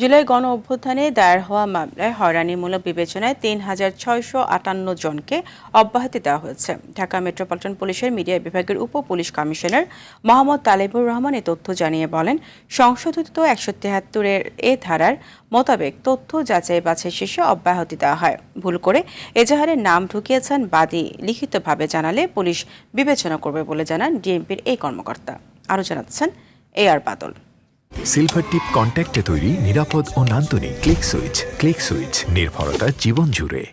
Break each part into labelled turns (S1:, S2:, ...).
S1: জুলাই গণ অভ্যুত্থানে দায়ের হওয়া মামলায় হয়রানিমূলক বিবেচনায় ৩,৬৫৮ জনকে অব্যাহতি দেওয়া হয়েছে। ঢাকা মেট্রোপলিটন পুলিশের মিডিয়া বিভাগের উপ পুলিশ কমিশনার মোহাম্মদ তালেবুর রহমান এই তথ্য জানিয়ে বলেন, সংশোধিত ১৭৩ এ ধারার মোতাবেক তথ্য যাচাই বাছাই শেষে অব্যাহতি দেওয়া হয়। ভুল করে এজাহারে নাম ঢুকিয়েছেন বাদী লিখিতভাবে জানালে পুলিশ বিবেচনা করবে বলে জানান ডিএমপির এই কর্মকর্তা। আরও জানাচ্ছেন AR বাদল।
S2: সিলভার টিপ কন্ট্যাক্টে তৈরি নিরাপদ ও নান্দনিক ক্লিক সুইচ নির্ভরতা জীবন জুড়ে।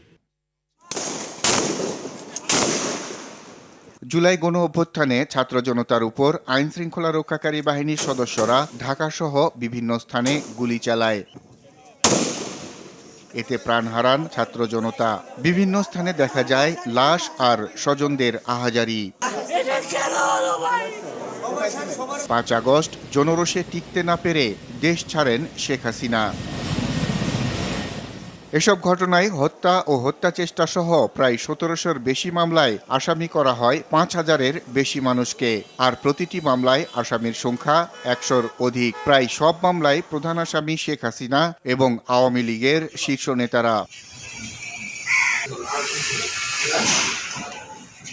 S3: জুলাই গণ অভ্যুত্থানে ছাত্র জনতার উপর আইন শৃঙ্খলা রক্ষাকারী বাহিনীর সদস্যরা ঢাকাসহ বিভিন্ন স্থানে গুলি চালায়। এতে প্রাণ হারান ছাত্র জনতা। বিভিন্ন স্থানে দেখা যায় লাশ আর স্বজনদের আহাজারি। ৫ আগস্ট জনরোষে টিকতে না পেরে দেশ ছাড়েন শেখ হাসিনা। এসব ঘটনায় হত্যা ও হত্যা চেষ্টা সহ প্রায় ১৭০০-র বেশি মামলায় আসামি করা হয় ৫,০০০-এর বেশি মানুষকে। আর প্রতিটি মামলায় আসামির সংখ্যা ১০০-র অধিক। প্রায় সব মামলায় প্রধান আসামি শেখ হাসিনা এবং আওয়ামী লীগের শীর্ষ নেতারা।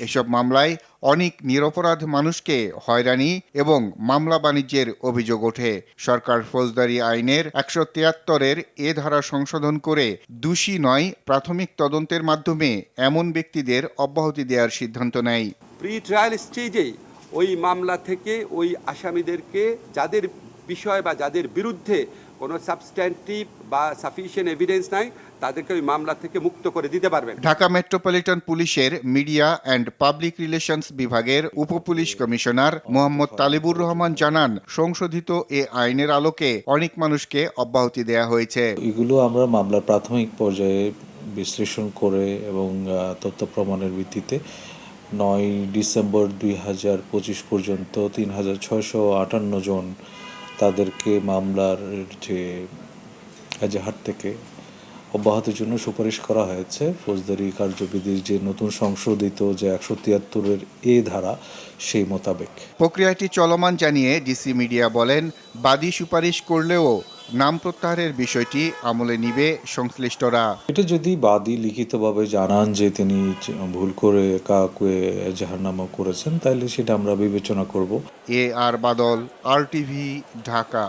S3: এসব মামলায় অনেক নিরপরাধ মানুষকে হয়রানি এবং মামলা বাণিজ্যের অভিযোগ ওঠে। সরকার ফৌজদারি আইনের ১৭৩-এর এ ধারা সংশোধন করে দোষী নয় প্রাথমিক তদন্তের মাধ্যমে এমন ব্যক্তিদের অব্যাহতি দেওয়ার সিদ্ধান্ত নেয়।
S4: প্রি ট্রায়াল স্টেজে ওই মামলা থেকে ওই আসামিদেরকে যাদের বিষয় বা যাদের বিরুদ্ধে কোনো সাবস্ট্যান্টিভ বা সাফিসিয়েন্ট এভিডেন্স নাই তাদেরকে ওই মামলা থেকে মুক্ত করে দিতে পারবেন।
S3: ঢাকা মেট্রোপলিটন পুলিশের মিডিয়া অ্যান্ড পাবলিক রিলেশনস বিভাগের উপপুলিশ কমিশনার মোহাম্মদ তালেবুর রহমান জানান, সংশোধিত এ আইনের আলোকে অনেক মানুষকে অব্যাহতি দেয়া হয়েছে।
S5: এগুলো আমরা মামলার প্রাথমিক পর্যায়ে বিশ্লেষণ করে এবং তথ্য প্রমাণের ভিত্তিতে ৯ ডিসেম্বর ২০২৫ পর্যন্ত ৩,৬৫৮ জন তাদেরকে মামলার যে এজাহার থেকে অব্যাহতির জন্য সুপারিশ করা হয়েছে। ফৌজদারি কার্যবিধির যে নতুন সংশোধিত যে ১৭৩-এর এ ধারা সেই মোতাবেক
S3: প্রক্রিয়াটি চলমান জানিয়ে ডিসি মিডিয়া বলেন, বাদী সুপারিশ করলেও নাম প্রত্যাহারের বিষয়টি আমলে নিবে সংশ্লিষ্টরা।
S5: এটা যদি বাদী লিখিতভাবে জানান যে তিনি ভুল করে কাউকে এজাহারনামা করেছেন, তাহলে সেটা আমরা বিবেচনা করব।
S3: AR বাদল, RTV, ঢাকা।